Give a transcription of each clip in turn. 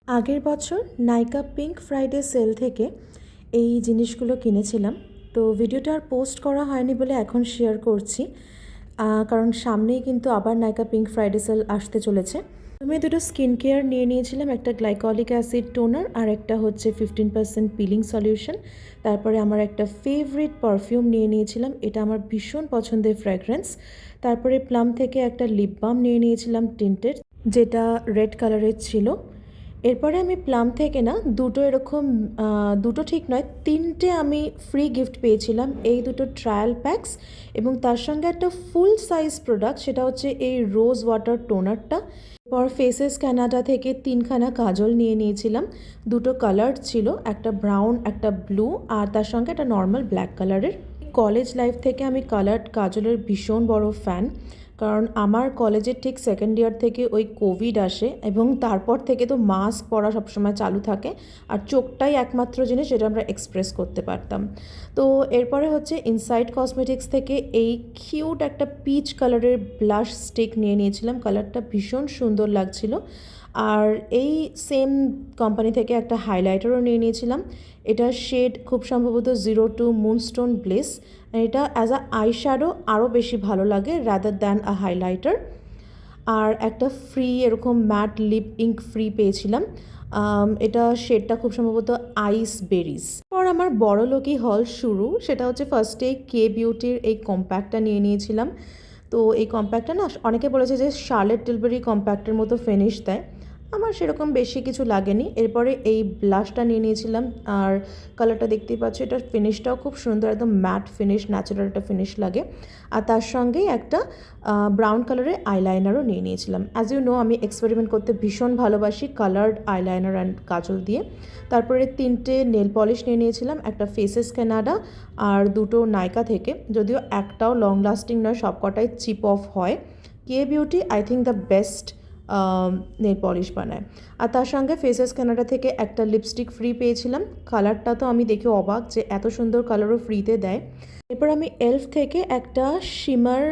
আগের বছর নাইকা pink Friday sell থেকে এই জিনিসগুলো কিনেছিলাম। তো ভিডিওটা আর পোস্ট করা হয়নি বলে এখন শেয়ার করছি, কারণ সামনেই কিন্তু আবার নাইকা পিঙ্ক ফ্রাইডে সেল আসতে চলেছে। আমি দুটো স্কিন কেয়ার নিয়ে নিয়েছিলাম, একটা গ্লাইকলিক অ্যাসিড টোনার আর একটা হচ্ছে 15% পিলিং সলিউশন। তারপরে আমার একটা ফেভারিট পারফিউম নিয়ে নিয়েছিলাম, এটা আমার ভীষণ পছন্দের ফ্র্যাগ্রেন্স। তারপরে প্লাম থেকে একটা লিপ বাম নিয়ে নিয়েছিলাম টিন্টেড, যেটা রেড কালারের ছিল। এরপরে আমি প্লাম থেকে না দুটো এরকম, দুটো ঠিক নয়, তিনটে আমি ফ্রি গিফট পেয়েছিলাম, এই দুটো ট্রায়াল প্যাকস এবং তার সঙ্গে একটা ফুল সাইজ প্রোডাক্ট, সেটা হচ্ছে এই রোজ ওয়াটার টোনারটা। এরপর ফেসেস কানাডা থেকে 3খানা কাজল নিয়ে নিয়েছিলাম, দুটো কালার ছিল, একটা ব্রাউন একটা ব্লু আর তার সঙ্গে একটা নর্মাল ব্ল্যাক কালারের। কলেজ লাইফ থেকে আমি কালার্ড কাজলের ভীষণ বড় ফ্যান, কারণ আমার কলেজের ঠিক সেকেন্ড ইয়ার থেকে ওই কোভিড আসে এবং তারপর থেকে তো মাস্ক পরা সবসময় চালু থাকে, আর চোখটাই একমাত্র জিনিস যেটা আমরা এক্সপ্রেস করতে পারতাম। তো এরপরে হচ্ছে ইনসাইড কসমেটিক্স থেকে এই কিউট একটা পিচ কালারের ব্লাশ স্টিক নিয়ে নিয়েছিলাম, কালারটা ভীষণ সুন্দর লাগছিল। আর এই সেম কোম্পানি থেকে একটা হাইলাইটারও নিয়ে নিয়েছিলাম, এটার শেড খুব সম্ভবত 02 মুনস্টোন ব্লেস। এটা অ্যাজ আ আই শ্যাডো আরও বেশি ভালো লাগে রাদার দ্যান আ হাইলাইটার। আর একটা ফ্রি এরকম ম্যাট লিপ ইঙ্ক ফ্রি পেয়েছিলাম, এটা শেডটা খুব সম্ভবত আইস বেরিজ। পর আমার বড় লোকই হল শুরু, সেটা হচ্ছে ফার্স্টে কে বিউটির এই কম্প্যাক্টটা নিয়ে নিয়েছিলাম। তো এই কম্প্যাক্টটা না অনেকে বলেছে যে শার্লেট টিলবেরি কম্প্যাক্টের মতো ফিনিশ দেয়, আমার সেরকম বেশি কিছু লাগেনি। এরপরে এই ব্লাশটা নিয়ে নিয়েছিলাম, আর কালারটা দেখতেই পাচ্ছ, এটার ফিনিশটাও খুব সুন্দর, একদম ম্যাট ফিনিশ, ন্যাচারাল একটা ফিনিশ লাগে। আর তার সঙ্গেই একটা ব্রাউন কালারের আইলাইনারও নিয়ে নিয়েছিলাম। অ্যাজ ইউ নো আমি এক্সপেরিমেন্ট করতে ভীষণ ভালোবাসি কালার্ড আইলাইনার অ্যান্ড কাজল দিয়ে। তারপরে 3টে নেল পলিশ নিয়ে নিয়েছিলাম, একটা ফেসেস কানাডা আর দুটো নাইকা থেকে, যদিও একটাও লং লাস্টিং নয়, সবকটাই চিপ অফ হয়। K beauty I think the best nail polish বানায়। আর তার সঙ্গে ফেসেস কানাডা থেকে একটা লিপস্টিক ফ্রি পেয়েছিলাম, কালারটা তো আমি দেখে অবাক যে এত সুন্দর কালারও ফ্রিতে দেয়। এরপর আমি এলফ থেকে একটা শিমার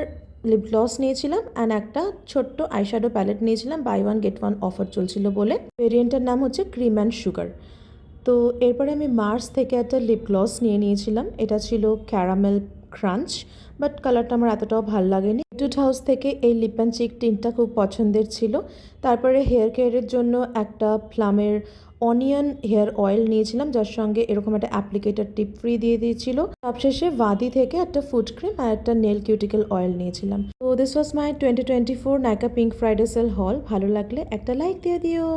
লিপ গ্লস নিয়েছিলাম অ্যান্ড একটা ছোট্ট আইশ্যাডো প্যালেট নিয়েছিলাম, buy one get one offer চলছিল বলে। ভেরিয়েন্টের নাম হচ্ছে ক্রিম অ্যান্ড সুগার। তো এরপরে আমি মার্স থেকে একটা লিপ গ্লস নিয়ে নিয়েছিলাম, এটা ছিল ক্যারামেল ক্রাঞ্চ, বাট কালারটা আমার এতটাও ভালো লাগেনি। এটুড হাউস থেকে এই লিপ অ্যান্ড চিক টিনটা খুব পছন্দের ছিল। তারপরে হেয়ার কেয়ারের জন্য একটা প্লামের অনিয়ন হেয়ার অয়েল নিয়েছিলাম, যার সঙ্গে এরকম একটা অ্যাপ্লিকেটার টিপ ফ্রি দিয়ে দিয়েছিল। সবশেষে ওয়াদি থেকে একটা ফুড ক্রিম আর একটা নেল কিউটিক্যাল অয়েল নিয়েছিলাম। তো this was my 2024 Nykaa pink Friday sale হল। ভালো লাগলে একটা লাইক দিয়ে দিও।